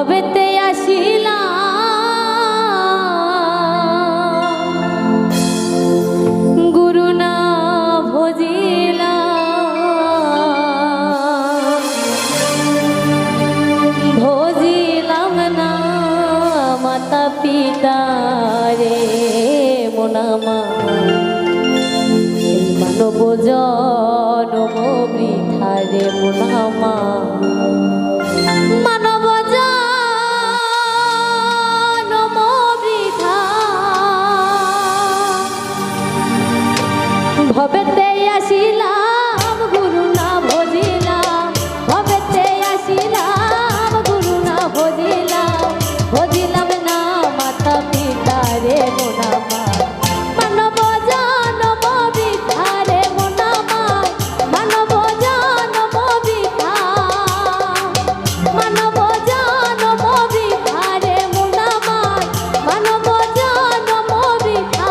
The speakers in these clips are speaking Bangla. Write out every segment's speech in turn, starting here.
ভবেতে আসিলাম গুরু না ভজিলাম না মাতা পিতা রে মোনামা মানব জনম বৃথা রে মোনামা মানব জনম বৃথা ভবেতে আসিলাম গুরু না ভজিলাম ভবেতে আসিলাম গুরু না ভজিলাম ভজিলাম না মাতা পিতা রে মোনামা মানব জনম বৃথা রে মোনামা মানব জনম বৃথা মানব জনম বৃথা রে মোনামা মানব জনম বৃথা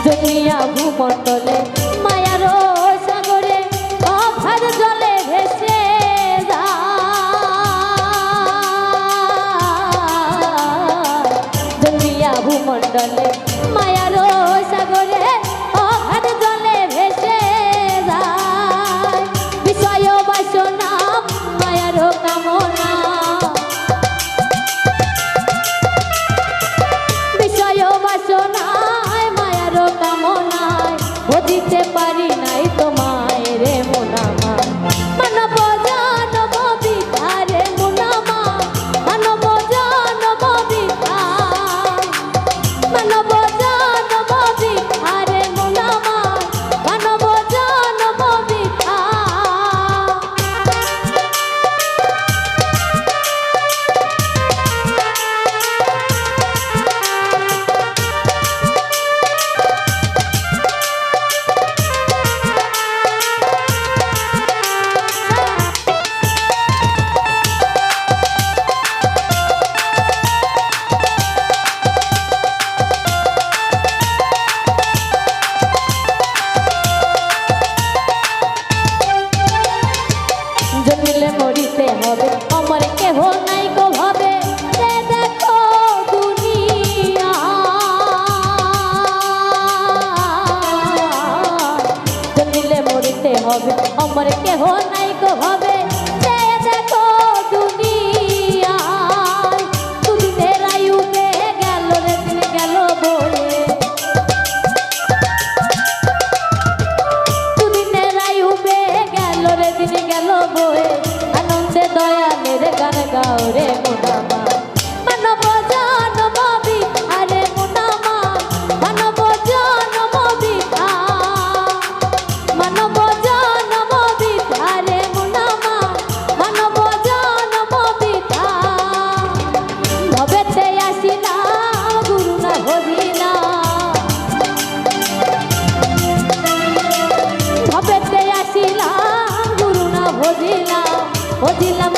দুনিয়া ভূমণ্ডলে মায়ার সাগরে অভার জলে ভেসে যায় দুনিয়া ভূমণ্ডলে মায়ার সাগরে অভার জলে ভেসে যায় বিষয় বাসনা মায়ার কামনা বিষয় বাসনা কামনায় বুঝিতে পারি নাই তোমায় রে মোনামা মানব জনম বৃথা রে মোনামা মানব জনম বৃথা মানব জনম বৃথা রে মোনামা মানব জনম বৃথা জন্মিলে মরিতে হবে আমার কেহ নাই গো ভাবে দেখো দুনিয়া জন্মিলে মরিতে হবে আমার কেহ নাই গো ভাবে দেখো দুনিয়া দুদিনের আয়ুবে গেল রে দিন গেল বলে দুদিনের আয়ুবে গেল রে দিন গেল বয়ে আনন্দে দয়ালের গান গাও রে মোনামা মানব জনম বৃথা রে মোনামা মানব জনম বৃথা মানব জনম বৃথা রে মোনামা মানব জনম বৃথা ভবেতে আসিলাম গুরু না ভজিলাম ভবেতে আসিলাম ভজিলাম